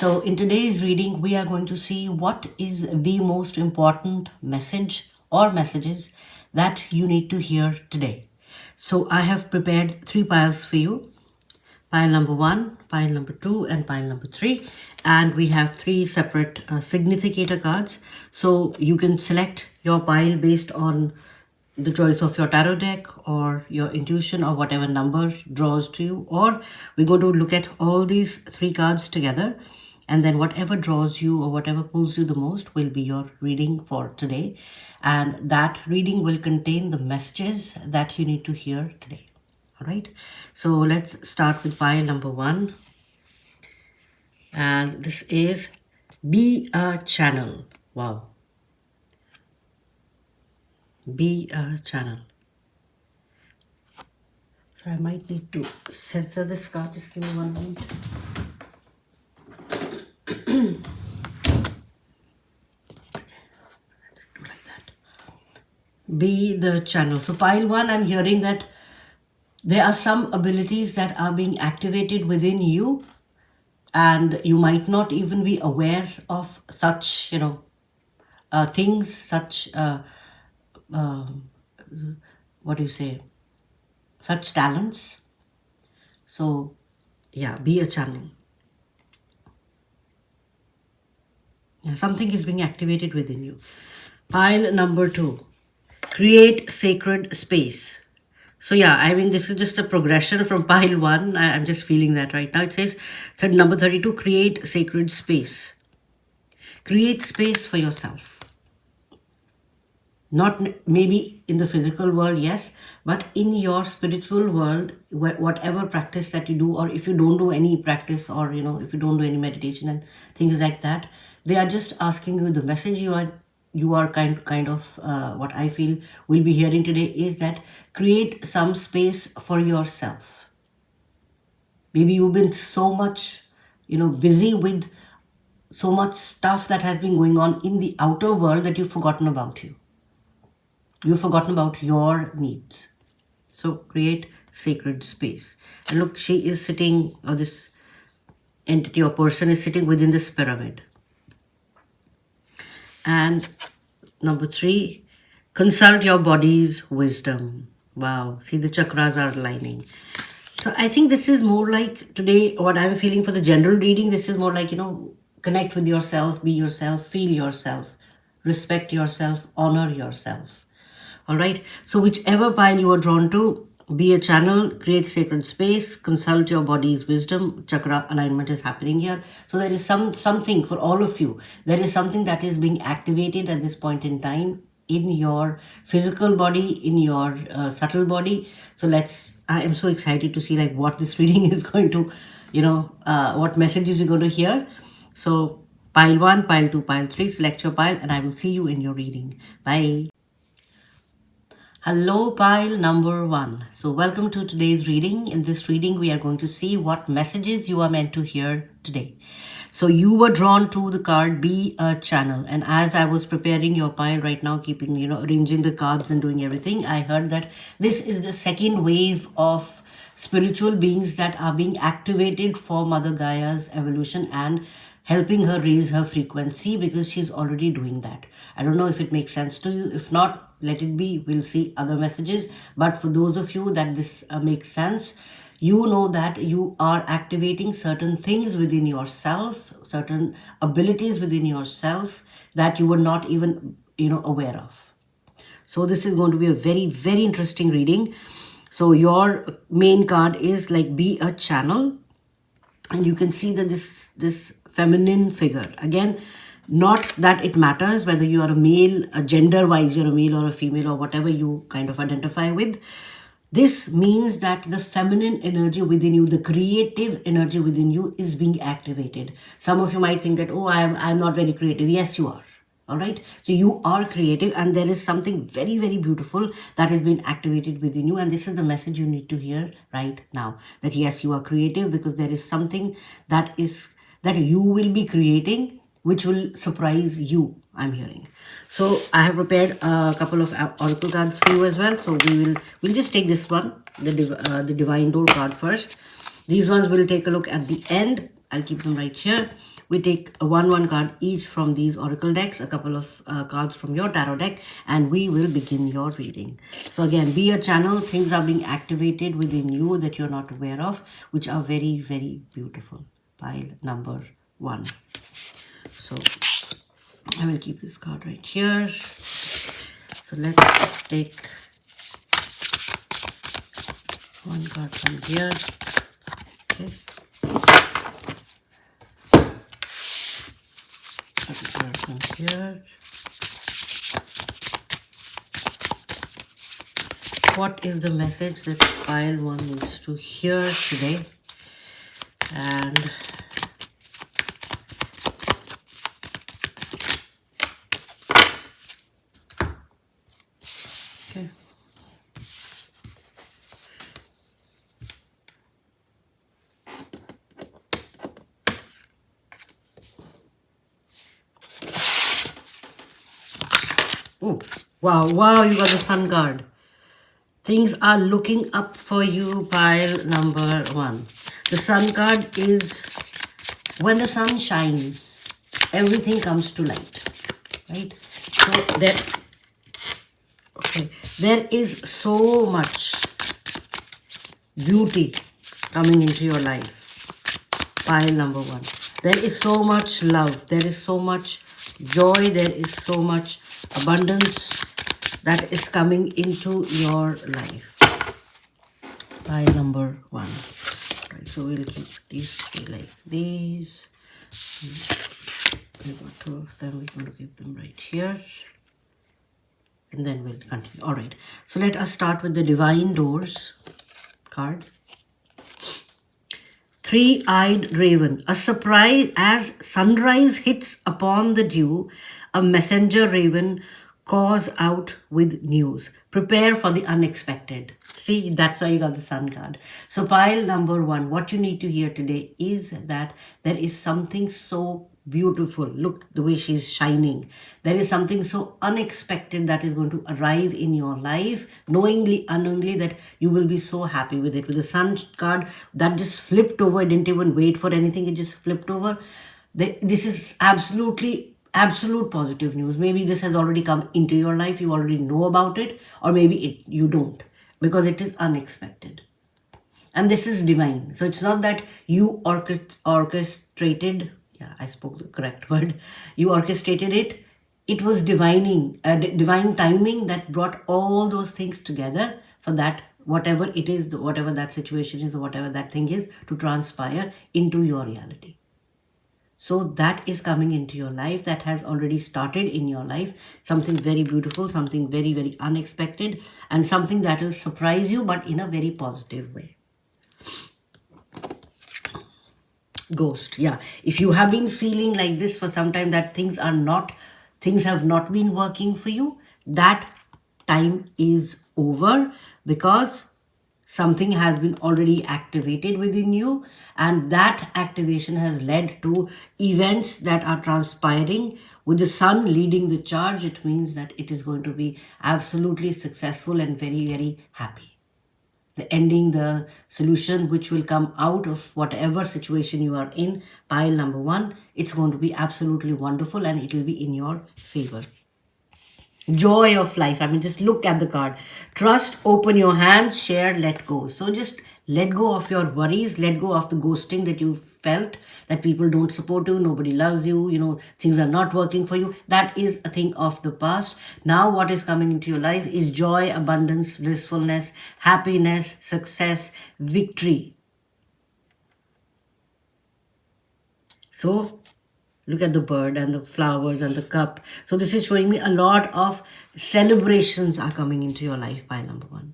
So, in today's reading, we are going to see what is the most important message or messages that you need to hear today. So, I have prepared three piles for you: pile number one, pile number two, and pile number three. And we have three separate significator cards. So, you can select your pile based on the choice of your tarot deck or your intuition or whatever number draws to you, or we're going to look at all these three cards together, and then whatever draws you or whatever pulls you the most will be your reading for today, and that reading will contain the messages that you need to hear today. All right, so let's start with pile number one, and this is be a channel. Wow, be a channel. So I might need to censor this card. Just give me 1 minute. Let's do like that. Be the channel. So pile one, I'm hearing that there are some abilities that are being activated within you, and you might not even be aware of such, things, such, what do you say, such talents. So, yeah, be a channel. Yeah, something is being activated within you. Pile number two, create sacred space. So yeah, I mean, this is just a progression from pile one. I'm just feeling that right now. It says number 32, create sacred space. Create space for yourself. Not maybe in the physical world, yes, but in your spiritual world, whatever practice that you do, or if you don't do any practice, or if you don't do any meditation and things like that, they are just asking you the message you are kind of what I feel we'll be hearing today is that create some space for yourself. Maybe you've been so much busy with so much stuff that has been going on in the outer world that you've forgotten about you. You've forgotten about your needs. So create sacred space. And look, she is sitting, or this entity or person is sitting within this pyramid. And number three, consult your body's wisdom. Wow, see, the chakras are aligning. So I think this is more like today, what I'm feeling for the general reading, this is more like, connect with yourself, be yourself, feel yourself, respect yourself, honor yourself. All right. So whichever pile you are drawn to, be a channel, create sacred space, consult your body's wisdom. Chakra alignment is happening here. So there is something for all of you. There is something that is being activated at this point in time in your physical body, in your subtle body. So I am so excited to see like what this reading is going to, what messages you're going to hear. So pile one, pile two, pile three, select your pile, and I will see you in your reading. Bye. Hello, pile number one. So welcome to today's reading. In this reading, we are going to see what messages you are meant to hear today. So you were drawn to the card, be a channel. And as I was preparing your pile right now, keeping, arranging the cards and doing everything, I heard that this is the second wave of spiritual beings that are being activated for Mother Gaia's evolution and helping her raise her frequency, because she's already doing that. I don't know if it makes sense to you. If not, let it be. We'll see other messages. But for those of you that this makes sense, you know that you are activating certain things within yourself, certain abilities within yourself that you were not even aware of. So this is going to be a very, very interesting reading. So your main card is like be a channel, and you can see that this feminine figure, again, not that it matters whether you are a male, gender wise you're a male or a female or whatever you kind of identify with. This means that the feminine energy within you, the creative energy within you is being activated. Some of you might think that, oh, I'm not very creative. Yes, you are. All right. So you are creative, and there is something very, very beautiful that has been activated within you. And this is the message you need to hear right now, that yes, you are creative, because there is something that you will be creating which will surprise you, I'm hearing. So I have prepared a couple of oracle cards for you as well. So we'll just take this one, the divine door card first. These ones we'll take a look at the end. I'll keep them right here. We take one card each from these oracle decks, a couple of cards from your tarot deck, and we will begin your reading. So again, be a channel. Things are being activated within you that you're not aware of, which are very, very beautiful. Pile number 1. So I will keep this card right here. So let's take one card from here. Okay. Card from here. What is the message that pile 1 needs to hear today? And okay. Oh, wow, you got the sun card. Things are looking up for you, pile number 1. The sun card is when the sun shines, everything comes to light, right? So there is so much beauty coming into your life, pile number 1. There is so much love, there is so much joy, there is so much abundance that is coming into your life, pile number 1. Right, so we'll keep these 3 like these. We got 2 of them, we're going to keep them right here, and then we'll continue. All right, so let us start with the Divine Doors card. Three-eyed raven, a surprise as sunrise hits upon the dew, a messenger raven calls out with news. Prepare for the unexpected. See, that's why you got the sun card. So pile number 1, what you need to hear today is that there is something so beautiful. Look the way she's shining. There is something so unexpected that is going to arrive in your life, knowingly, unknowingly, that you will be so happy with it. With the sun card, that just flipped over. It didn't even wait for anything. It just flipped over. This is absolute positive news. Maybe this has already come into your life. You already know about it, or maybe you don't, because it is unexpected. And this is divine. So it's not that you orchestrated, yeah, I spoke the correct word. You orchestrated it. It was divine timing that brought all those things together for that, whatever it is, whatever that situation is, or whatever that thing is, to transpire into your reality. So that is coming into your life, that has already started in your life. Something very beautiful, something very, very unexpected, and something that will surprise you, but in a very positive way. Ghost, yeah. If you have been feeling like this for some time, that things have not been working for you, that time is over, because something has been already activated within you, and that activation has led to events that are transpiring. With the sun leading the charge, it means that it is going to be absolutely successful and very, very happy. The ending, the solution which will come out of whatever situation you are in, pile number 1, it's going to be absolutely wonderful, and it will be in your favor. Joy of life. I mean, just look at the card. Trust, open your hands, share, let go. So just let go of your worries, let go of the ghosting that you felt, that people don't support you, nobody loves you, things are not working for you. That is a thing of the past. Now what is coming into your life is joy, abundance, blissfulness, happiness, success, victory. So look at the bird and the flowers and the cup. So this is showing me a lot of celebrations are coming into your life, pile number 1.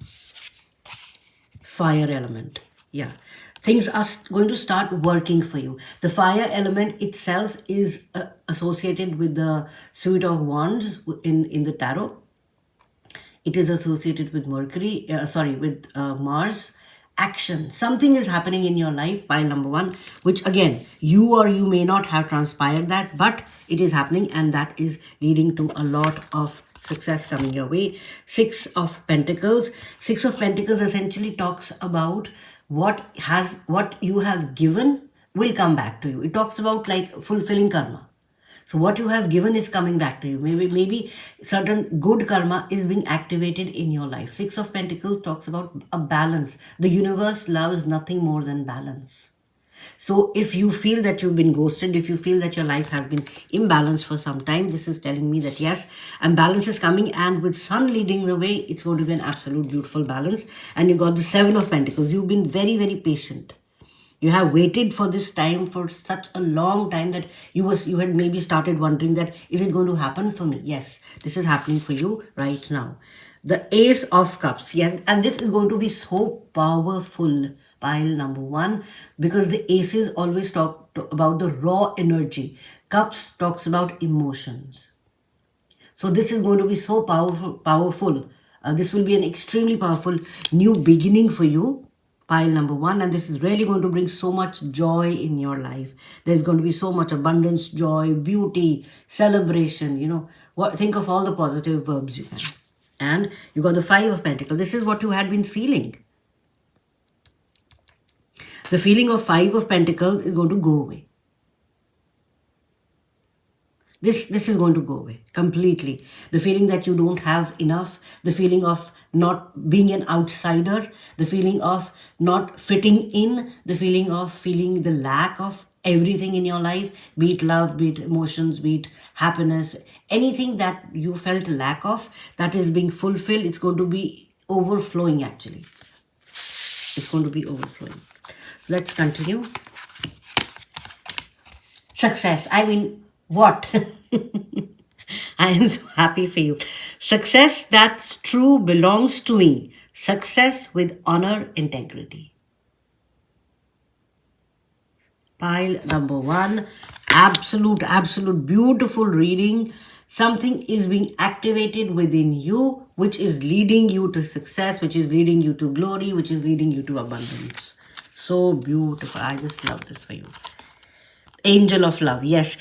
Fire element. Yeah. Things are going to start working for you. The fire element itself is associated with the suit of wands in the tarot. It is associated with with Mars. Action. Something is happening in your life, pile number 1, which again, you or you may not have transpired that, but it is happening, and that is leading to a lot of success coming your way. 6 of Pentacles. 6 of Pentacles essentially talks about what you have given, will come back to you. It talks about like fulfilling karma. So what you have given is coming back to you. Maybe certain good karma is being activated in your life. Six of Pentacles talks about a balance. The universe loves nothing more than balance. So if you feel that you've been ghosted, if you feel that your life has been imbalanced for some time, this is telling me that yes, and balance is coming, and with sun leading the way, it's going to be an absolute beautiful balance. And you got the Seven of Pentacles. You've been very, very patient. You have waited for this time for such a long time that you had maybe started wondering that is it going to happen for me? Yes, this is happening for you right now. The Ace of Cups. Yeah, and this is going to be so powerful, pile number one, because the aces always talk about the raw energy. Cups talks about emotions. So this is going to be so powerful. This will be an extremely powerful new beginning for you, pile number one, and this is really going to bring so much joy in your life. There's going to be so much abundance, joy, beauty, celebration. Think of all the positive verbs you can. And you got the Five of Pentacles. This is what you had been feeling. The feeling of Five of Pentacles is going to go away. This is going to go away completely. The feeling that you don't have enough, the feeling of not being an outsider, the feeling of not fitting in, the feeling of feeling the lack of everything in your life, be it love, be it emotions, be it happiness, anything that you felt lack of, that is being fulfilled. It's going to be overflowing actually. It's going to be overflowing. So let's continue. Success. I mean, what? I am so happy for you. Success that's true belongs to me. Success with honor, integrity. Pile number one. Absolute beautiful reading. Something is being activated within you, which is leading you to success, which is leading you to glory, which is leading you to abundance. So beautiful. I just love this for you. Angel of love. Yes.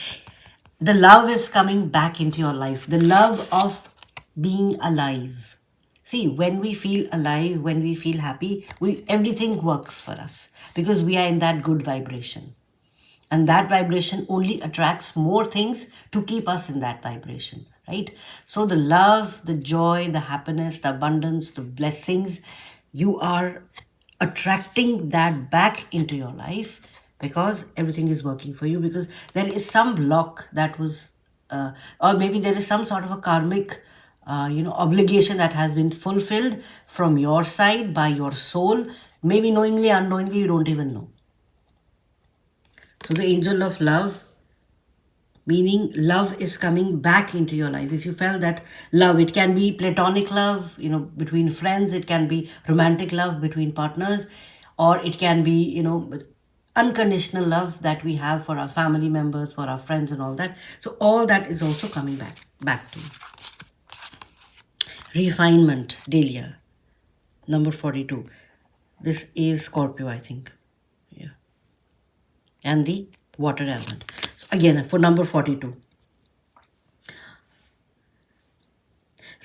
The love is coming back into your life. The love of being alive. See, when we feel alive, when we feel happy, everything works for us because we are in that good vibration. And that vibration only attracts more things to keep us in that vibration, right? So the love, the joy, the happiness, the abundance, the blessings, you are attracting that back into your life because everything is working for you, because there is some block that was, or maybe there is some sort of a karmic obligation that has been fulfilled from your side by your soul. Maybe knowingly, unknowingly, you don't even know. So the angel of love, meaning love is coming back into your life. If you felt that love, it can be platonic love, between friends, it can be romantic love between partners, or it can be, unconditional love that we have for our family members, for our friends and all that. So all that is also coming back to you. Refinement, Delia, number 42. This is Scorpio, I think. Yeah. And the water element. So again, for number 42.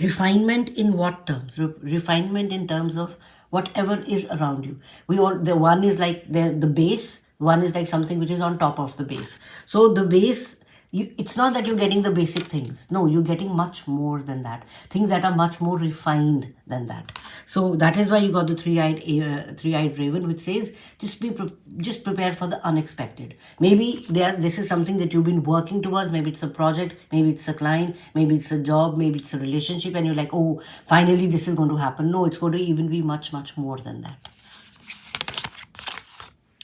Refinement in what terms? Refinement in terms of whatever is around you. The one is like the base, one is like something which is on top of the base. So the base, it's not that you're getting the basic things. No, you're getting much more than that. Things that are much more refined than that. So that is why you got the three-eyed raven, which says just prepare for the unexpected. Maybe this is something that you've been working towards. Maybe it's a project, maybe it's a client, maybe it's a job, maybe it's a relationship, and you're like, oh, finally this is going to happen. No, it's going to even be much more than that.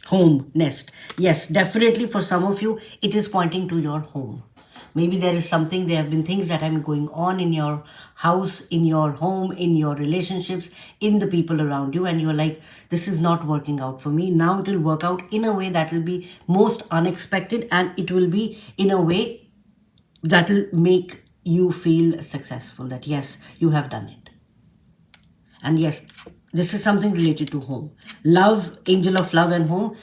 Home, nest. Yes, definitely for some of you, it is pointing to your home. Maybe there have been things that have been going on in your house, in your home, in your relationships, in the people around you, and you're like, this is not working out for me. Now it will work out in a way that will be most unexpected, and it will be in a way that will make you feel successful, that yes, you have done it. And yes, this is something related to home. Love, angel of love and home.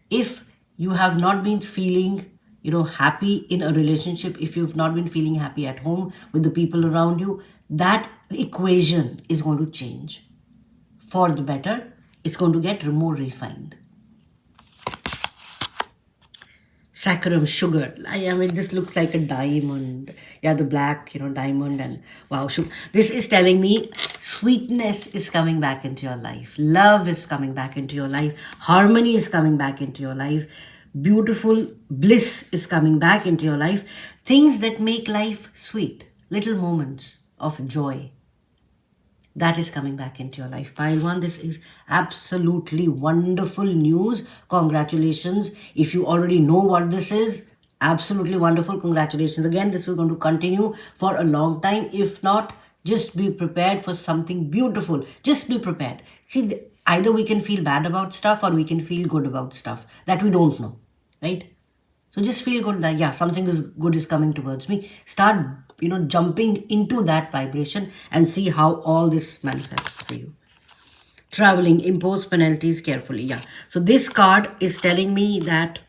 If you have not been feeling, happy in a relationship, if you've not been feeling happy at home with the people around you, that equation is going to change for the better. It's going to get more refined. Saccharum, sugar. I mean, this looks like a diamond. Yeah, the black, diamond, and wow, sugar. This is telling me sweetness is coming back into your life. Love is coming back into your life. Harmony is coming back into your life. Beautiful bliss is coming back into your life. Things that make life sweet. Little moments of joy that is coming back into your life. Pile one, this is absolutely wonderful news. Congratulations. If you already know what this is, absolutely wonderful. Congratulations. Again, this is going to continue for a long time. If not, just be prepared for something beautiful. Just be prepared. See, either we can feel bad about stuff or we can feel good about stuff that we don't know, right? So just feel good that, yeah, something is good is coming towards me. Start, jumping into that vibration and see how all this manifests for you. Traveling, impose penalties carefully. Yeah. So this card is telling me that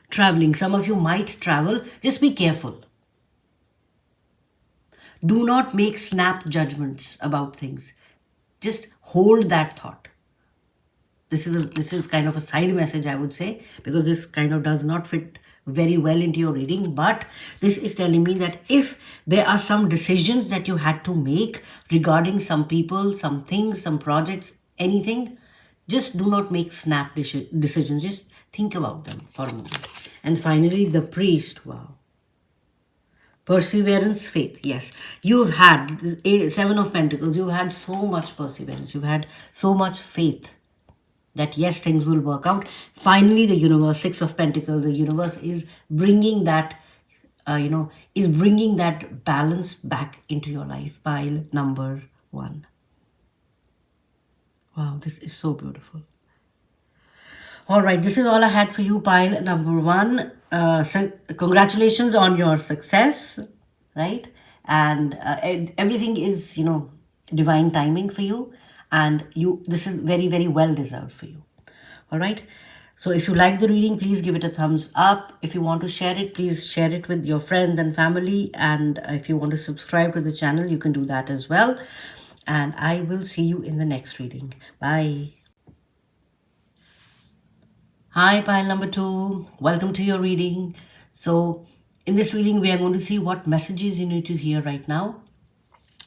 traveling, some of you might travel, just be careful. Do not make snap judgments about things. Just hold that thought. This is kind of a side message, I would say, because this kind of does not fit very well into your reading. But this is telling me that if there are some decisions that you had to make regarding some people, some things, some projects, anything, just do not make snap decisions. Just think about them for a moment. And finally, the priest. Wow. Perseverance, faith. Yes, you've had Seven of Pentacles. You've had so much perseverance. You've had so much faith that yes, things will work out. Finally, the universe, Six of Pentacles, the universe is bringing that, is bringing that balance back into your life. Pile number one. Wow, this is so beautiful. All right, this is all I had for you, pile number one. So congratulations on your success, right? And everything is, divine timing for you, and this is very, very well deserved for you. All right. So if you like the reading, please give it a thumbs up. If you want to share it, please share it with your friends and family. And if you want to subscribe to the channel, you can do that as well. And I will see you in the next reading. Bye. Hi, pile number two. Welcome to your reading. So in this reading, we are going to see what messages you need to hear right now.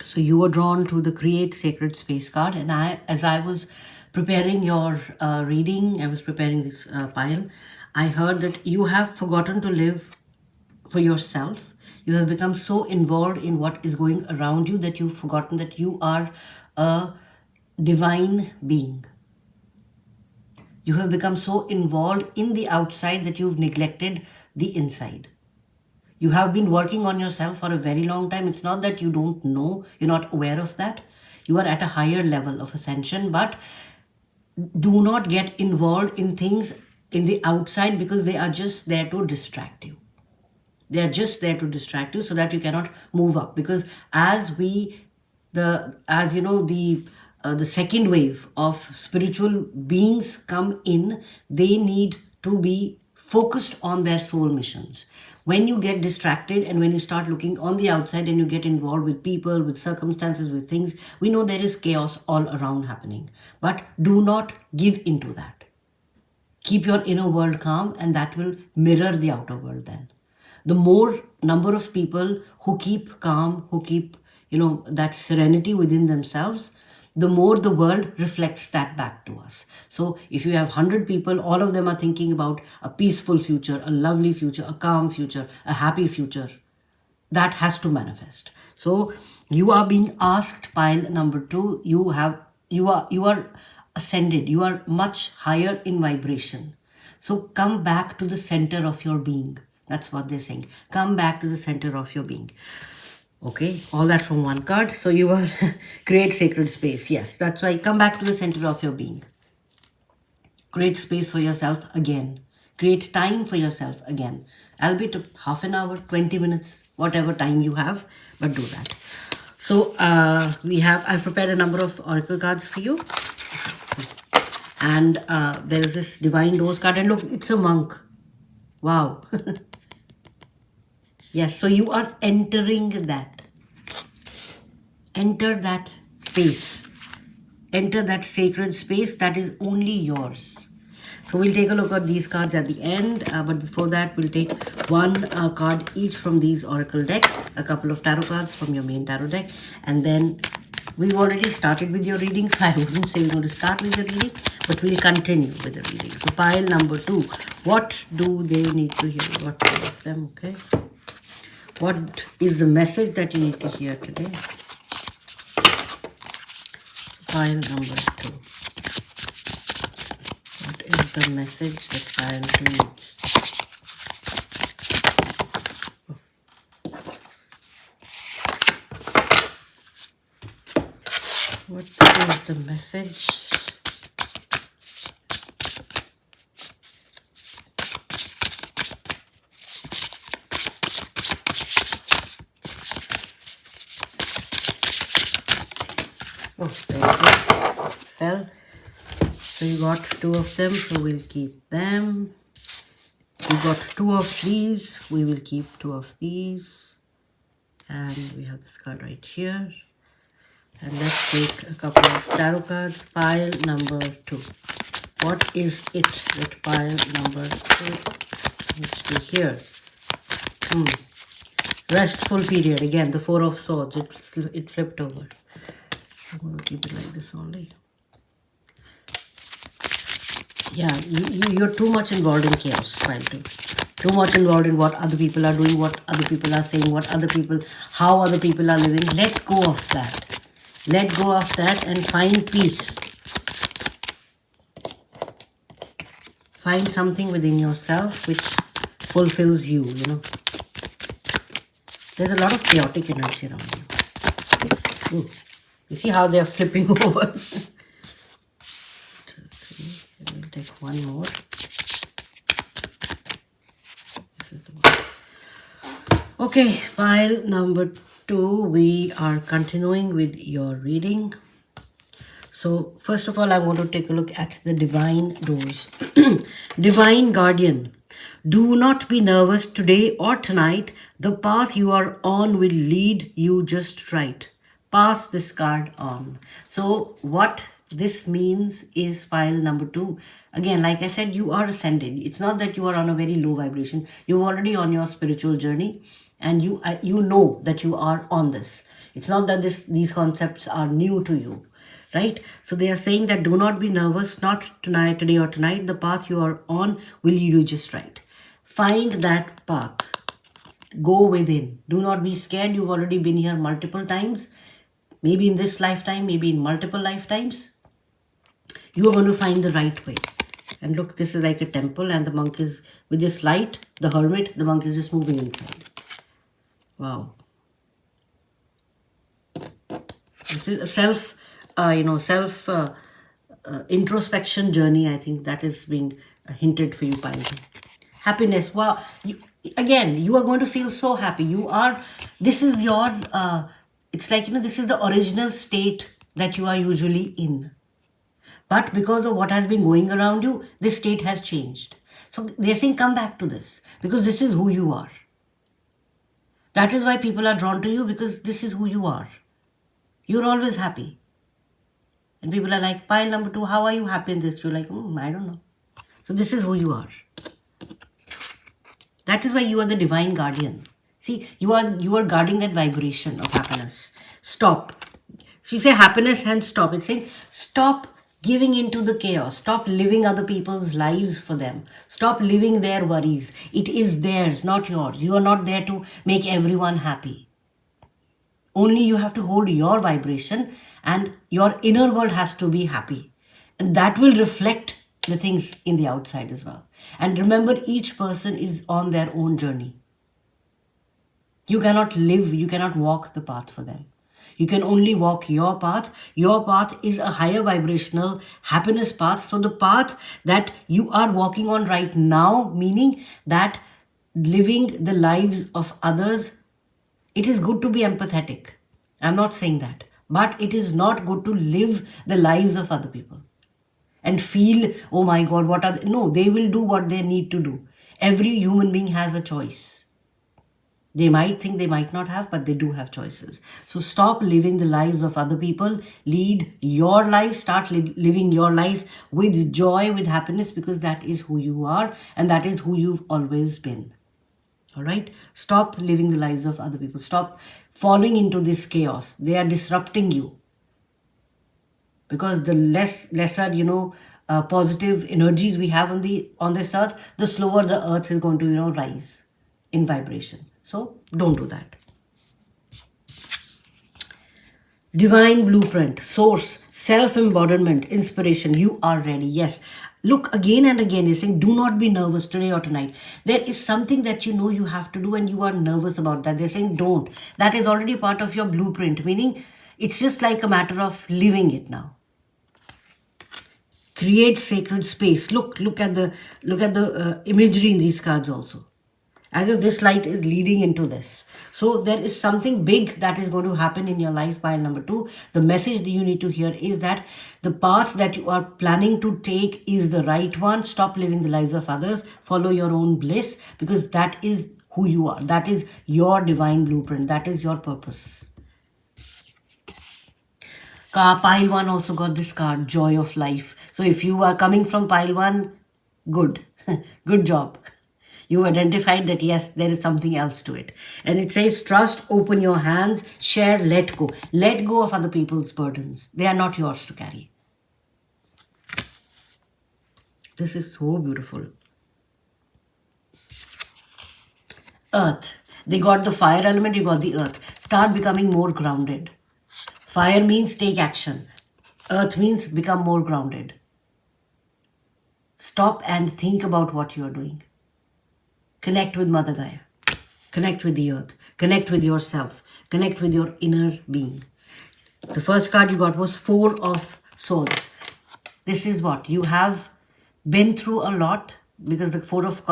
So you were drawn to the Create Sacred Space card, and as I was preparing your reading, I was preparing this pile, I heard that you have forgotten to live for yourself. You have become so involved in what is going around you that you've forgotten that you are a divine being. You have become so involved in the outside that you've neglected the inside. You have been working on yourself for a very long time. It's not that you don't know, you're not aware of that. You are at a higher level of ascension, but do not get involved in things in the outside because they are just there to distract you. They are just there to distract you so that you cannot move up. Because the second wave of spiritual beings come in, they need to be focused on their soul missions. When you get distracted and when you start looking on the outside and you get involved with people, with circumstances, with things, we know there is chaos all around happening. But do not give into that. Keep your inner world calm, and that will mirror the outer world then. The more number of people who keep calm, who keep, that serenity within themselves, the more the world reflects that back to us. So if you have 100 people, all of them are thinking about a peaceful future, a lovely future, a calm future, a happy future. That has to manifest. So you are being asked, pile number two, you are ascended, you are much higher in vibration. So come back to the center of your being. That's what they're saying. Come back to the center of your being. Okay, all that from one card. So you are create sacred space. Yes, that's why. Come back to the center of your being. Create space for yourself again. Create time for yourself again. Albeit half an hour, 20 minutes, whatever time you have, but do that. So I've prepared a number of oracle cards for you. And there is this divine dose card. And look, it's a monk. Wow. Yes, so you are entering that. Enter that space. Enter that sacred space that is only yours. So we'll take a look at these cards at the end, but before that we'll take one card each from these oracle decks, a couple of tarot cards from your main tarot deck, and then we've already started with your reading, so I wouldn't say we're going to start with your reading, but we'll continue with the reading. So pile number 2, what do they need to hear? What two of them, okay? What is the message that you need to hear today? Pile number 2. What is the message that pile 2 needs? What is the message? Oh, very good. Well, so you got 2 of them, so we'll keep them. We got 2 of these, we will keep 2 of these. And we have this card right here. And let's take a couple of tarot cards. Pile number 2. What is it that pile number 2 needs to hear? Restful period. Again, the 4 of swords. It flipped over. I'm going to keep it like this only. Yeah, you're too much involved in chaos, pile 2. Too much involved in what other people are doing, what other people are saying, how other people are living. Let go of that. Let go of that and find peace. Find something within yourself which fulfills you, you know. There's a lot of chaotic energy around you. Ooh. You see how they're flipping over? 2, 3. We'll take one more. This is the one. Okay, pile number 2. We are continuing with your reading. So first of all, I want to take a look at the divine doors. Divine guardian, do not be nervous today or tonight. The path you are on will lead you just right. Pass this card on. So what this means is pile number 2. Again, like I said, you are ascended. It's not that you are on a very low vibration. You're already on your spiritual journey, and you know that you are on this. It's not that these concepts are new to you. Right? So they are saying that do not be nervous, not tonight, today or tonight. The path you are on will lead you just right. Find that path. Go within. Do not be scared. You've already been here multiple times. Maybe in this lifetime, maybe in multiple lifetimes. You are going to find the right way. And look, this is like a temple, and the monk is, with this light, the hermit, the monk is just moving inside. Wow. This is a self introspection journey. I think that is being hinted for you, pile 2. Happiness. Wow. You are going to feel so happy. This is your, it's like, this is the original state that you are usually in. But because of what has been going around you, this state has changed. So they're saying come back to this, because this is who you are. That is why people are drawn to you, because this is who you are. You're always happy. And people are like, pile number 2, how are you happy in this? You're like, I don't know. So this is who you are. That is why you are the divine guardian. See, you are guarding that vibration of happiness. Stop. So you say happiness and stop. It's saying stop giving into the chaos. Stop living other people's lives for them. Stop living their worries. It is theirs, not yours. You are not there to make everyone happy. Only you have to hold your vibration, and your inner world has to be happy. And that will reflect the things in the outside as well. And remember, each person is on their own journey. You cannot walk the path for them. You can only walk your path. Your path is a higher vibrational happiness path. So the path that you are walking on right now, meaning that living the lives of others, it is good to be empathetic. I'm not saying that. But it is not good to live the lives of other people and feel, oh my God, what are they? No, they will do what they need to do. Every human being has a choice. They might think they might not have, but they do have choices. So stop living the lives of other people. Lead your life. Start living your life with joy, with happiness, because that is who you are and that is who you've always been. All right? Stop living the lives of other people. Stop falling into this chaos. They are disrupting you. Because the lesser, positive energies we have on this earth, the slower the earth is going to, rise in vibration. So don't do that. Divine blueprint, source, self-embodiment, inspiration. You are ready. Yes. Look, again and again, he's saying, do not be nervous today or tonight. There is something that you know you have to do and you are nervous about that. They're saying, don't. That is already part of your blueprint, meaning it's just like a matter of living it now. Create sacred space. Look at the imagery in these cards also, as if this light is leading into this. So there is something big that is going to happen in your life. Pile number 2, the message that you need to hear is that the path that you are planning to take is the right one. Stop living the lives of others. Follow your own bliss, because that is who you are. That is your divine blueprint. That is your purpose. Pile 1 also got this card, joy of life. So if you are coming from pile 1, good. Good job. You identified that, yes, there is something else to it. And it says, trust, open your hands, share, let go. Let go of other people's burdens. They are not yours to carry. This is so beautiful. Earth. They got the fire element, you got the earth. Start becoming more grounded. Fire means take action. Earth means become more grounded. Stop and think about what you are doing. Connect with Mother Gaia. Connect with the earth. Connect with yourself. Connect with your inner being. The first card you got was 4 of Swords. This is what you have been through a lot, because the 4 of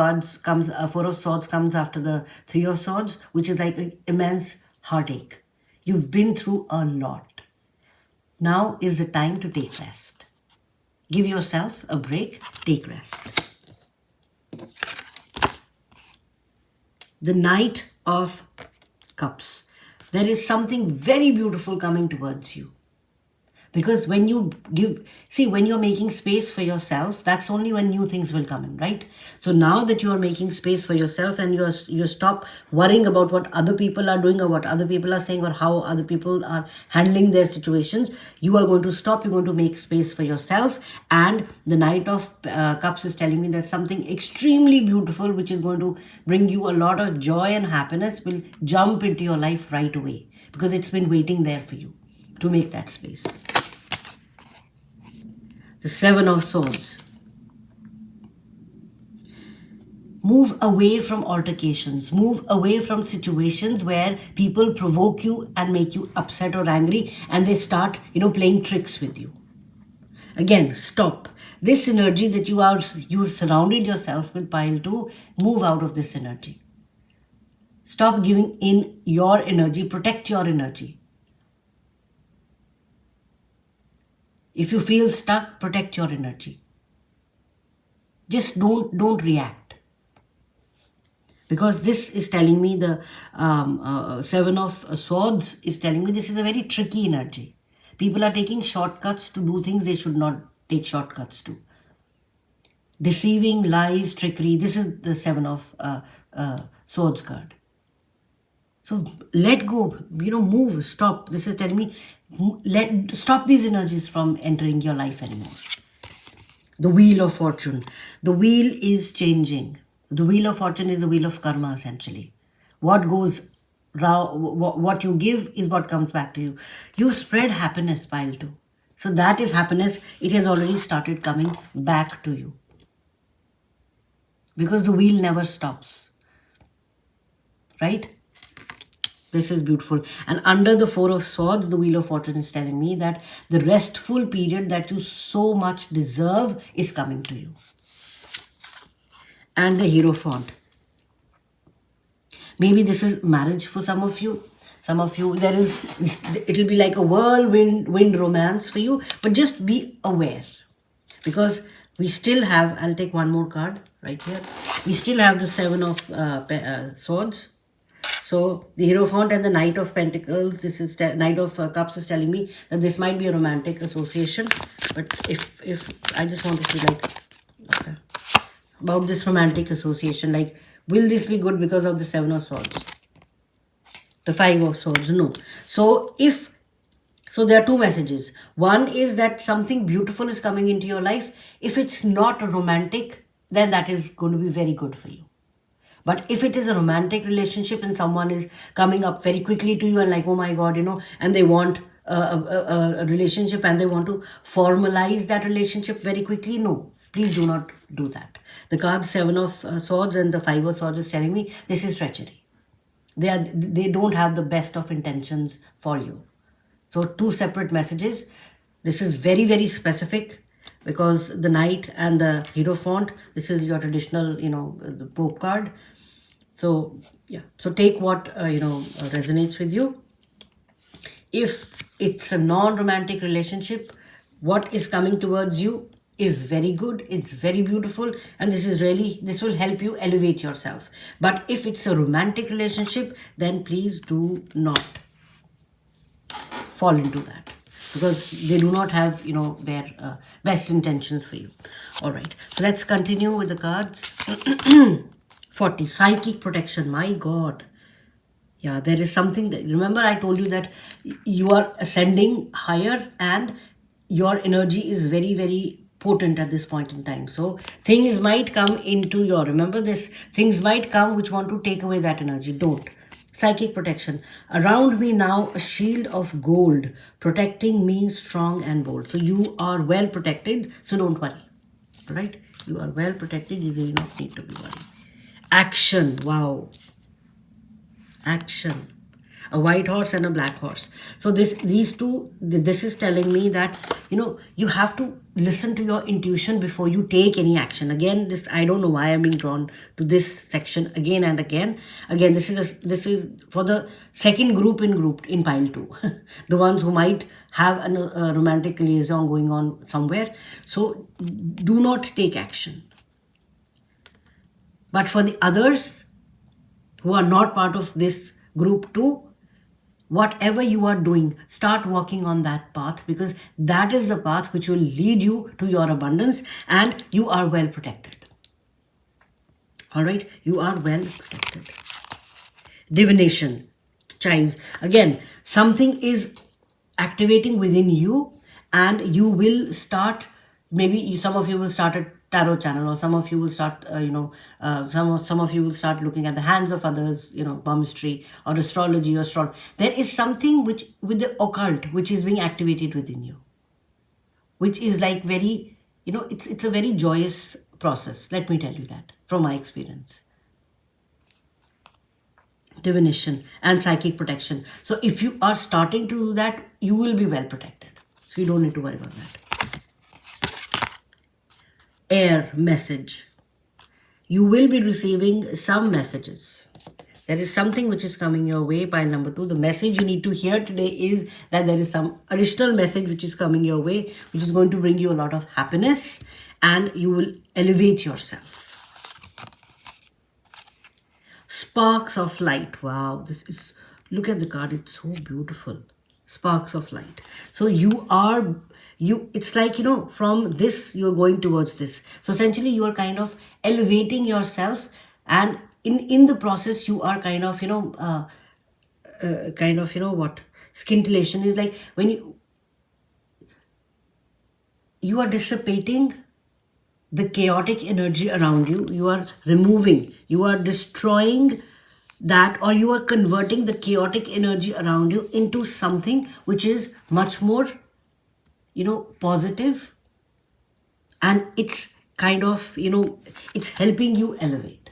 Swords comes after the 3 of Swords, which is like an immense heartache. You've been through a lot. Now is the time to take rest. Give yourself a break. Take rest. The Knight of Cups. There is something very beautiful coming towards you. Because when you when you're making space for yourself, that's only when new things will come in, right? So now that you are making space for yourself and you stop worrying about what other people are doing or what other people are saying or how other people are handling their situations, you are going to stop, you're going to make space for yourself. And the Knight of Cups is telling me that something extremely beautiful, which is going to bring you a lot of joy and happiness, will jump into your life right away, because it's been waiting there for you to make that space. The 7 of Swords. Move away from altercations. Move away from situations where people provoke you and make you upset or angry, and they start, playing tricks with you. Again, stop. This energy that you surrounded yourself with, pile 2, move out of this energy. Stop giving in your energy. Protect your energy. If you feel stuck, protect your energy. Just don't react. Because this is telling me, the 7 of Swords is telling me this is a very tricky energy. People are taking shortcuts to do things they should not take shortcuts to. Deceiving, lies, trickery. This is the 7 of Swords card. So let go, move, stop. This is telling me, stop these energies from entering your life anymore. The Wheel of Fortune. The wheel is changing. The Wheel of Fortune is the wheel of karma, essentially. What goes round, what you give is what comes back to you. You spread happiness, pile 2. So that is happiness. It has already started coming back to you. Because the wheel never stops. Right? This is beautiful. And under the 4 of Swords, the Wheel of Fortune is telling me that the restful period that you so much deserve is coming to you. And the Hierophant. Maybe this is marriage for some of you. Some of you, it'll be like a whirlwind romance for you. But just be aware. Because we still have, I'll take one more card right here. We still have the 7 of Swords. So the Hierophant and the Knight of Pentacles, this is Knight of Cups is telling me that this might be a romantic association. But if I just want to see like, okay, about this romantic association, like, will this be good because of the Seven of Swords? The Five of Swords, no. So there are two messages. One is that something beautiful is coming into your life. If it's not romantic, then that is going to be very good for you. But if it is a romantic relationship and someone is coming up very quickly to you and like, oh my God, and they want a relationship and they want to formalize that relationship very quickly, no, please do not do that. The card Seven of Swords and the Five of Swords is telling me this is treachery. They don't have the best of intentions for you. So two separate messages. This is very, very specific because the Knight and the Hierophant, this is your traditional, the Pope card. So, yeah. So take what, resonates with you. If it's a non-romantic relationship, what is coming towards you is very good. It's very beautiful. And this will help you elevate yourself. But if it's a romantic relationship, then please do not fall into that, because they do not have, their best intentions for you. All right. So let's continue with the cards. 40, psychic protection. My God. Yeah, there is something that, remember I told you that you are ascending higher and your energy is very, very potent at this point in time. So things might come into your, remember this, things might come which want to take away that energy. Don't. Psychic protection. Around me now, a shield of gold, protecting me strong and bold. So you are well protected, so don't worry. All right? You are well protected, you do not need to be worried. Action. Wow. Action. A white horse and a black horse. So this is telling me that, you have to listen to your intuition before you take any action. Again, I don't know why I'm being drawn to this section again and again. Again, this is for the second group in pile 2. The ones who might have a romantic liaison going on somewhere. So do not take action. But for the others who are not part of this group 2, whatever you are doing, start walking on that path, because that is the path which will lead you to your abundance, and you are well protected. All right, you are well protected. Divination, chimes. Again, something is activating within you, and you will start, maybe some of you will start a tarot channel, or some of you will start, some of you will start looking at the hands of others, palmistry or astrology or There is something with the occult which is being activated within you, which is like very, it's a very joyous process. Let me tell you that from my experience. Divination and psychic protection. So if you are starting to do that, you will be well protected. So you don't need to worry about that. Air message. You will be receiving some messages. There is something which is coming your way. Pile number 2. The message you need to hear today is that there is some additional message which is coming your way, which is going to bring you a lot of happiness, and you will elevate yourself. Sparks of light. Wow, look at the card. It's so beautiful. Sparks of light. So it's like, from this, you're going towards this. So essentially, you are kind of elevating yourself, and in the process, you are kind of, scintillation is like when you are dissipating the chaotic energy around you. You are removing, you are destroying that, or you are converting the chaotic energy around you into something which is much more, positive, and it's kind of, it's helping you elevate.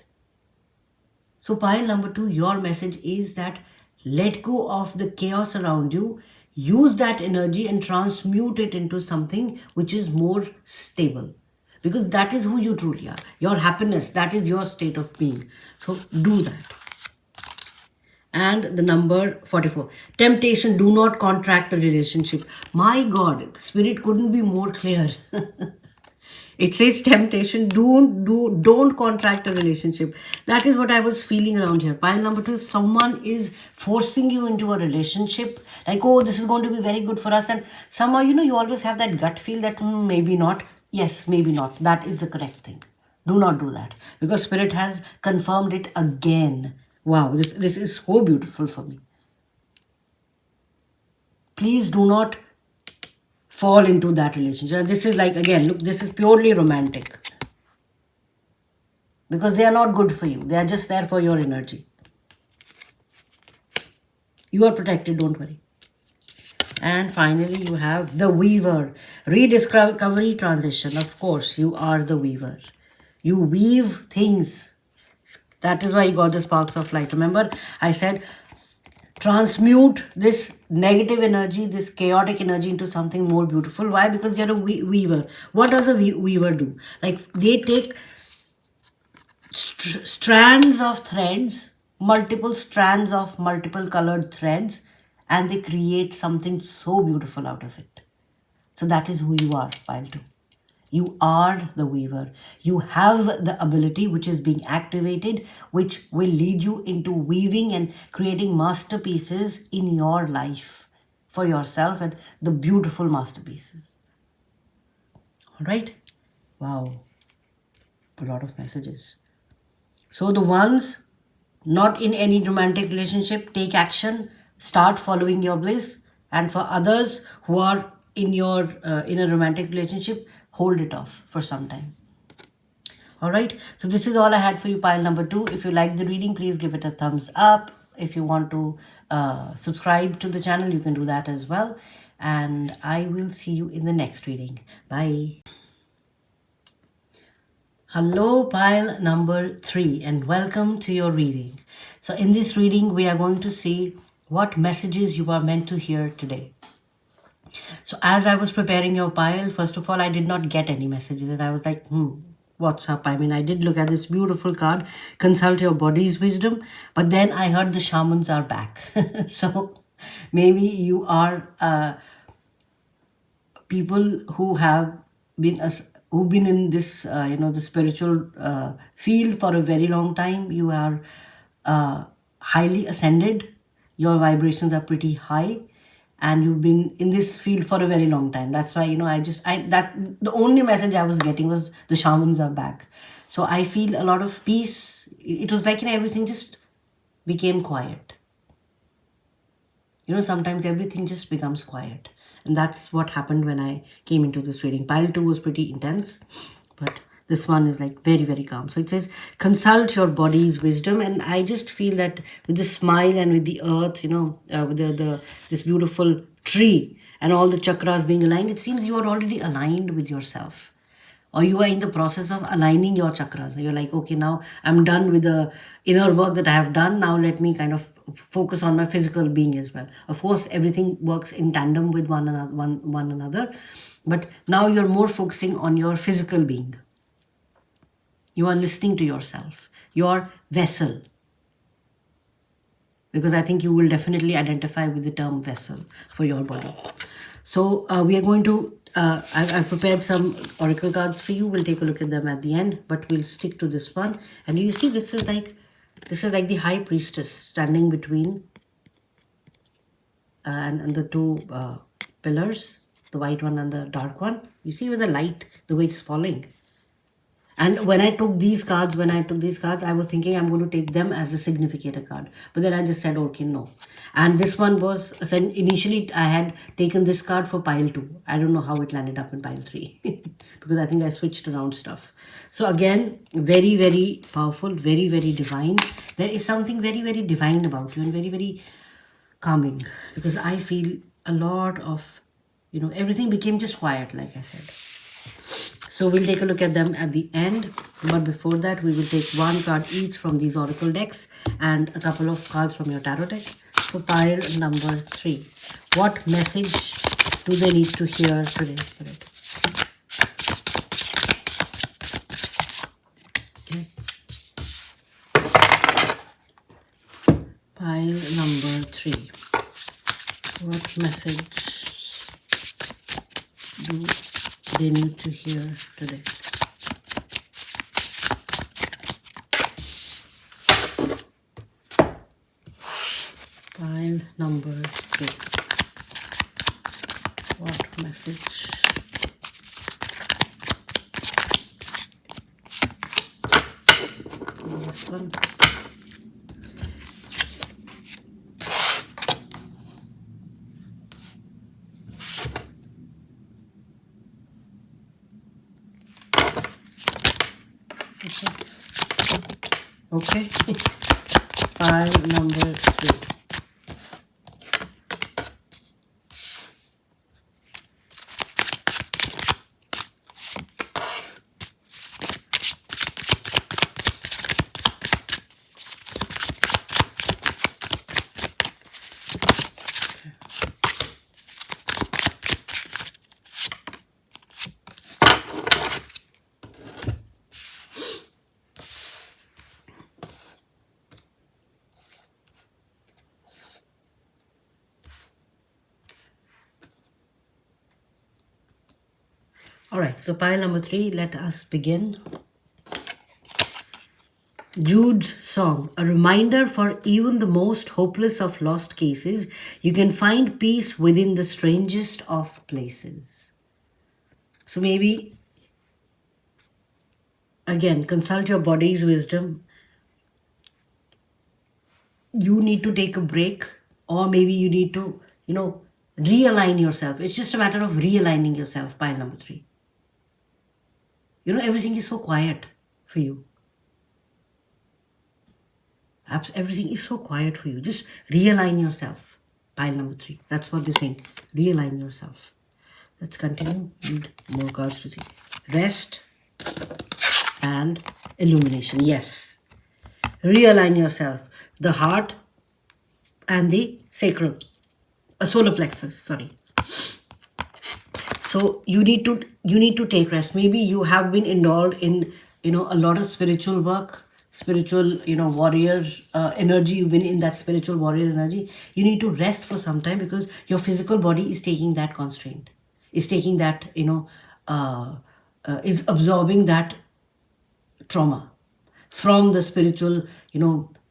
So pile number 2, your message is that let go of the chaos around you, use that energy and transmute it into something which is more stable, because that is who you truly are. Your happiness, that is your state of being. So do that. And the number 44. Temptation, do not contract a relationship. My God, Spirit couldn't be more clear. It says temptation. Don't contract a relationship. That is what I was feeling around here. Pile number 2, if someone is forcing you into a relationship, like, oh, this is going to be very good for us, and somehow, you always have that gut feel that maybe not. Yes, maybe not. That is the correct thing. Do not do that, because Spirit has confirmed it again. Wow, this is so beautiful for me. Please do not fall into that relationship. And this is like, again, look, this is purely romantic, because they are not good for you. They are just there for your energy. You are protected, don't worry. And finally, you have the Weaver. Rediscovery transition. Of course, you are the Weaver. You weave things. That is why you got the sparks of light. Remember, I said transmute this negative energy, this chaotic energy, into something more beautiful. Why? Because you're a weaver. What does a weaver do? Like, they take strands of threads, multiple strands of multiple colored threads, and they create something so beautiful out of it. So that is who you are, Pile 2. You are the weaver. You have the ability which is being activated, which will lead you into weaving and creating masterpieces in your life for yourself, and the beautiful masterpieces. All right? Wow. A lot of messages. So the ones not in any romantic relationship, take action, start following your bliss. And for others who are in a romantic relationship, hold it off for some time. All right, so this is all I had for you, pile number 2. If you like the reading, please give it a thumbs up. If you want to subscribe to the channel, you can do that as well. And I will see you in the next reading. Bye. Hello, pile number 3, and welcome to your reading. So in this reading, we are going to see what messages you are meant to hear today. So as I was preparing your pile, first of all, I did not get any messages, and I was like, what's up? I mean, I did look at this beautiful card, consult your body's wisdom, but then I heard the shamans are back. So maybe you are people who have been who've been in this the spiritual field for a very long time. You are highly ascended. Your vibrations are pretty high, and you've been in this field for a very long time. That's why the only message I was getting was the shamans are back. So I feel a lot of peace. It was like everything just became quiet. Sometimes everything just becomes quiet. And that's what happened when I came into this reading. Pile 2 was pretty intense, but this one is like very, very calm. So it says, consult your body's wisdom. And I just feel that with the smile and with the earth, with this beautiful tree and all the chakras being aligned, it seems you are already aligned with yourself. Or you are in the process of aligning your chakras. You're like, okay, now I'm done with the inner work that I have done. Now let me kind of focus on my physical being as well. Of course, everything works in tandem with one another. But now you're more focusing on your physical being. You are listening to yourself, your vessel. Because I think you will definitely identify with the term vessel for your body. So we are going to, I've prepared some oracle cards for you. We'll take a look at them at the end, but we'll stick to this one. And you see, this is like the high priestess standing between and the two pillars, the white one and the dark one. You see with the light, the way it's falling. And when I took these cards, I was thinking I'm going to take them as a significator card. But then I just said, okay, no. And this one was, initially I had taken this card for pile 2. I don't know how it landed up in pile 3. Because I think I switched around stuff. So again, very, very powerful, very, very divine. There is something very, very divine about you and very, very calming. Because I feel a lot of, everything became just quiet, like I said. So we'll take a look at them at the end. But before that, we will take one card each from these oracle decks and a couple of cards from your tarot deck. So pile number 3. What message do they need to hear today? Okay. Pile number 3. What message do they need to hear today? Pile number 3. What message? This one. Okay. Pile number 3. All right, so pile number 3, let us begin. Jude's song, a reminder for even the most hopeless of lost cases, you can find peace within the strangest of places. So maybe, again, consult your body's wisdom. You need to take a break, or maybe you need to, realign yourself. It's just a matter of realigning yourself, pile number 3. Everything is so quiet for you. Everything is so quiet for you. Just realign yourself. Pile number 3. That's what they're saying. Realign yourself. Let's continue. Read more cards to see. Rest and illumination. Yes. Realign yourself. The heart and the sacral. Solar plexus. Sorry. So you need to take rest. Maybe you have been involved in a lot of spiritual work, spiritual warrior energy. You've been in that spiritual warrior energy. You need to rest for some time because your physical body is taking that constraint, is taking that is absorbing that trauma from the spiritual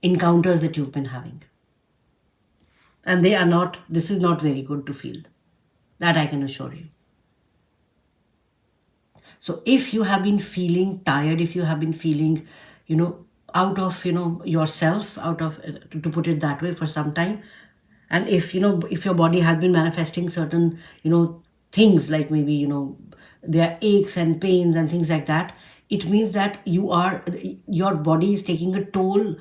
encounters that you've been having, and this is not very good to feel. That I can assure you. So if you have been feeling tired, if you have been feeling, out of, yourself, out of, to put it that way, for some time, and if your body has been manifesting certain, things like maybe, there are aches and pains and things like that, it means that your body is taking a toll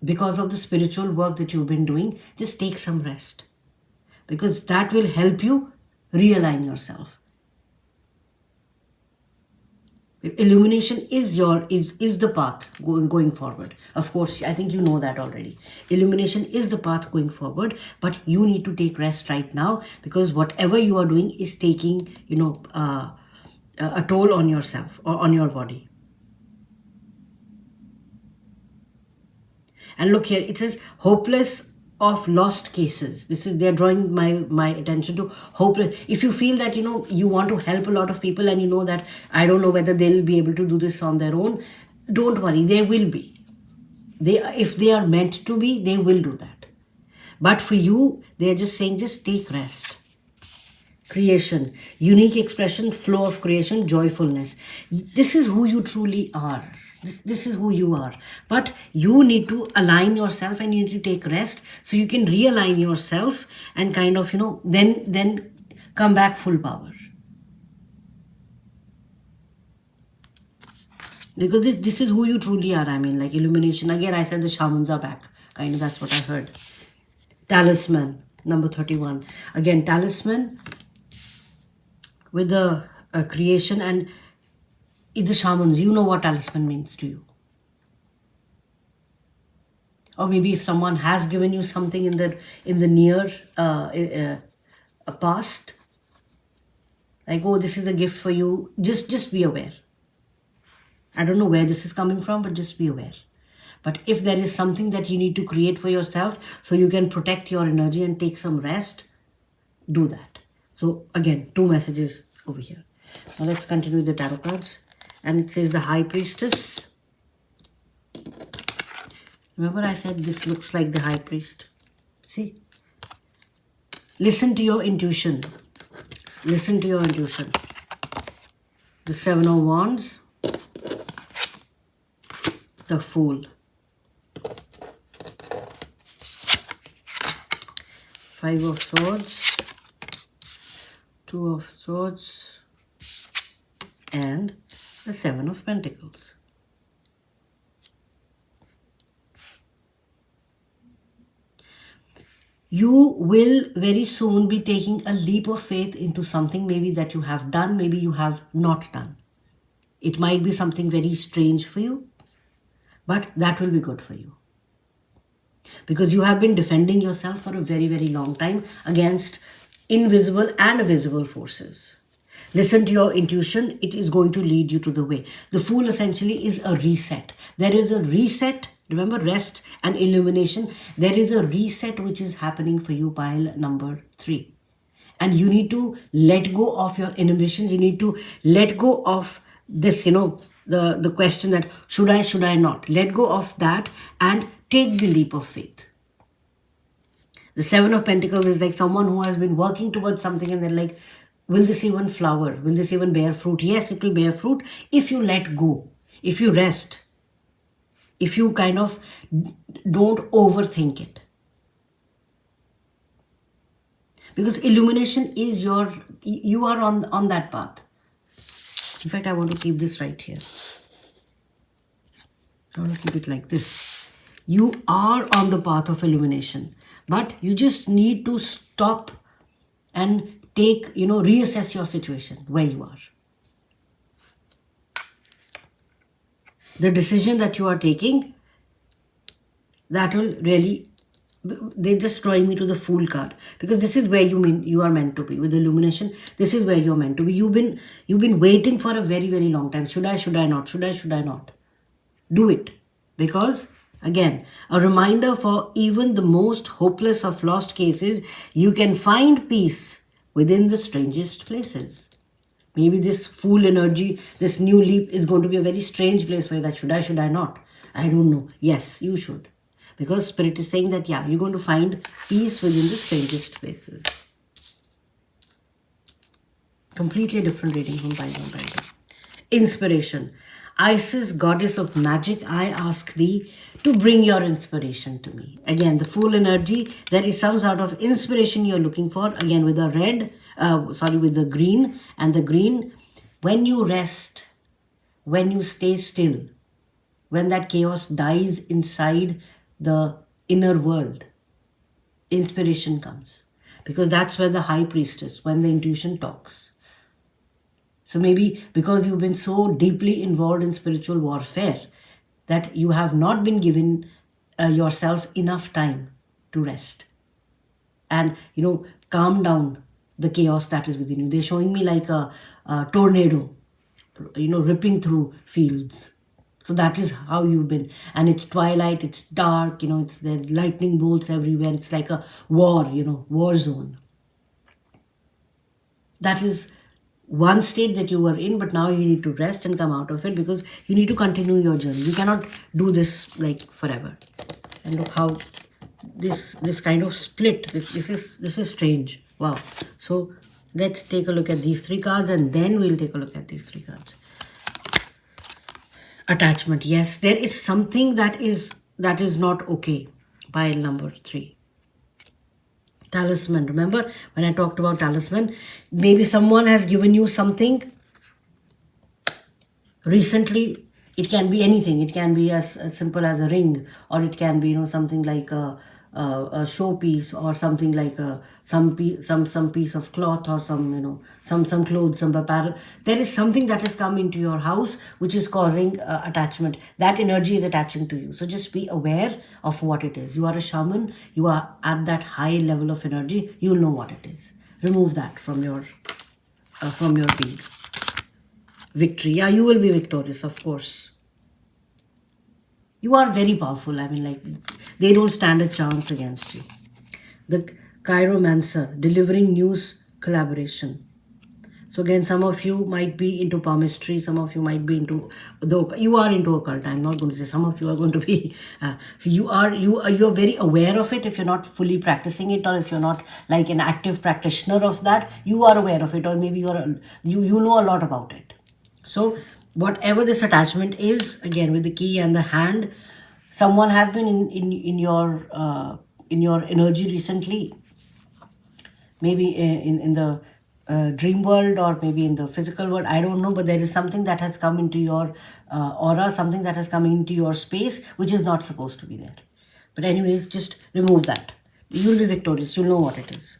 because of the spiritual work that you've been doing. Just take some rest, because that will help you realign yourself. Illumination is the path going forward. Of course, I think you know that already. Illumination is the path going forward, but you need to take rest right now, because whatever you are doing is taking a toll on yourself or on your body. And look here, it says hopeless of lost cases. They're drawing my attention to hopeless. If you feel that you want to help a lot of people, and you know that I don't know whether they'll be able to do this on their own, don't worry, they will be. If they are meant to be, they will do that. But for you, they're just saying, just take rest. Creation, unique expression, flow of creation, joyfulness. This is who you truly are. This is who you are. But you need to align yourself, and you need to take rest so you can realign yourself and kind of, then come back full power. Because this is who you truly are. I mean, like illumination. Again, I said the shamans are back. Kind of, that's what I heard. Talisman, number 31. Again, talisman with the creation and the shamans. You know what talisman means to you. Or maybe if someone has given you something in the near past, like, oh, this is a gift for you, just be aware. I don't know where this is coming from, but just be aware. But if there is something that you need to create for yourself so you can protect your energy and take some rest, do that. So again, 2 messages over here. Now let's continue with the tarot cards. And it says the High Priestess. Remember I said this looks like the High Priest. See, listen to your intuition. Listen to your intuition. The Seven of Wands, the Fool, Five of Swords, Two of Swords, and the Seven of Pentacles. You will very soon be taking a leap of faith into something maybe that you have done, maybe you have not done. It might be something very strange for you, but that will be good for you. Because you have been defending yourself for a very, very long time against invisible and visible forces. Listen to your intuition. It is going to lead you to the way. The Fool essentially is a reset. There is a reset. Remember, rest and illumination. There is a reset which is happening for you, pile number 3. And you need to let go of your inhibitions. You need to let go of this, the question that should I not? Let go of that and take the leap of faith. The Seven of Pentacles is like someone who has been working towards something and they're like, will this even flower? Will this even bear fruit? Yes, it will bear fruit if you let go, if you rest, if you kind of don't overthink it. Because illumination is you are on that path. In fact, I want to keep this right here. I want to keep it like this. You are on the path of illumination, but you just need to stop and reassess your situation where you are. The decision that you are taking, that will really, they're just drawing me to the Fool card, because this is where you are meant to be with illumination. This is where you're meant to be. You've been waiting for a very, very long time. Should I not? Should I not? Do it. Because again, a reminder for even the most hopeless of lost cases, you can find peace within the strangest places. Maybe this Fool energy, this new leap is going to be a very strange place for you. That should I not? I don't know. Yes, you should. Because Spirit is saying that, yeah, you're going to find peace within the strangest places. Completely different reading from Pile on Pile. Inspiration. Isis, goddess of magic, I ask thee to bring your inspiration to me. Again, the Fool energy, there is some sort of inspiration you're looking for. Again, with the with the green. And the green, when you rest, when you stay still, when that chaos dies inside the inner world, inspiration comes. Because that's where the High Priestess, when the intuition talks. So maybe because you've been so deeply involved in spiritual warfare that you have not been given yourself enough time to rest and, calm down the chaos that is within you. They're showing me like a tornado, ripping through fields. So that is how you've been. And it's twilight, it's dark, it's there lightning bolts everywhere. It's like a war, war zone. That is one state that you were in, but now you need to rest and come out of it, because you need to continue your journey. You cannot do this like forever. And look how this kind of split. This is strange. Wow. So let's take a look at these 3 cards, and then we'll take a look at these 3 cards. Attachment. Yes, there is something that is not okay. Pile number 3. Talisman. Remember when I talked about talisman? Maybe someone has given you something recently. It can be anything. It can be as simple as a ring, or it can be something like a showpiece, or something like some piece of cloth, or some clothes, some apparel. There is something that has come into your house which is causing attachment. That energy is attaching to you. So just be aware of what it is. You are a shaman. You are at that high level of energy. You'll know what it is. Remove that from your being. Victory. Yeah, you will be victorious, of course. You are very powerful. I mean, like, they don't stand a chance against you. The Chiromancer, delivering news, collaboration. So again, some of you might be into palmistry, some of you might be into you are into occult. I'm not going to say some of you are going to be. So you're very aware of it. If you're not fully practicing it, or if you're not like an active practitioner of that, you are aware of it, or maybe you know a lot about it. So whatever this attachment is, again with the key and the hand, someone has been in your energy recently, maybe in the dream world, or maybe in the physical world, I don't know, but there is something that has come into your aura, something that has come into your space which is not supposed to be there. But anyways, just remove that. You'll be victorious, you'll know what it is.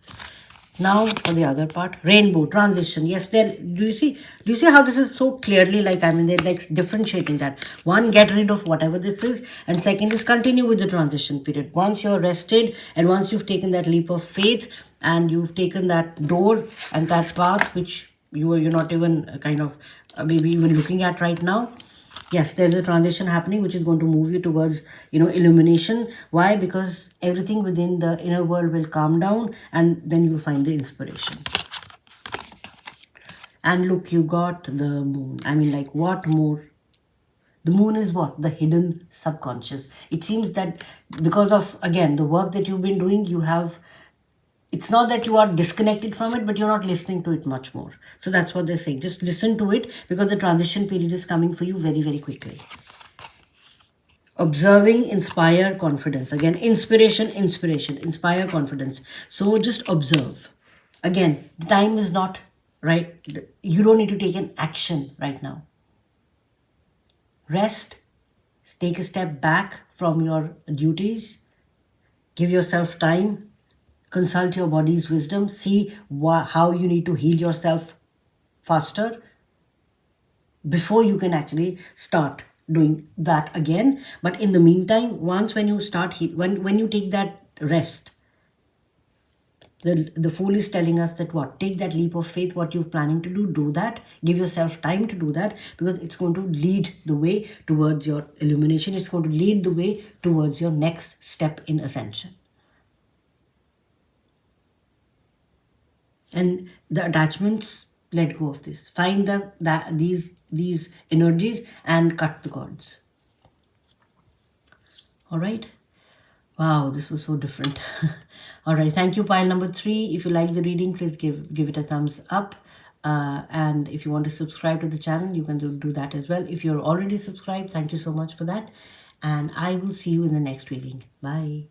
Now for the other part, rainbow transition. Yes, there, do you see how this is so clearly, like, I mean, they're like differentiating that. One, get rid of whatever this is, and second is continue with the transition period. Once you're rested, and once you've taken that leap of faith, and you've taken that door and that path which you're not even kind of maybe even looking at right now, yes, there's a transition happening which is going to move you towards illumination. Why? Because everything within the inner world will calm down, and then you'll find the inspiration. And look, you got the moon. I mean, like, what more? The moon is what? The hidden subconscious. It seems that because of, again, the work that you've been doing, you have, it's not that you are disconnected from it, but you're not listening to it much more. So that's what they're saying. Just listen to it, because the transition period is coming for you very, very quickly. Observing, inspire confidence. Again, inspiration, inspire confidence. So just observe. Again, the time is not right. You don't need to take an action right now. Rest, take a step back from your duties, give yourself time, consult your body's wisdom, see how you need to heal yourself faster before you can actually start doing that again. But in the meantime, once when you start when you take that rest, the fool is telling us that what, take that leap of faith, what you're planning to do that, give yourself time to do that, because it's going to lead the way towards your illumination. It's going to lead the way towards your next step in ascension. And the attachments, let go of this, find these energies and cut the cords. All right. Wow, this was so different. All right, thank you, pile number 3. If you like the reading, please give it a thumbs up. And if you want to subscribe to the channel, you can do that as well. If you're already subscribed, thank you so much for that. And I will see you in the next reading. Bye.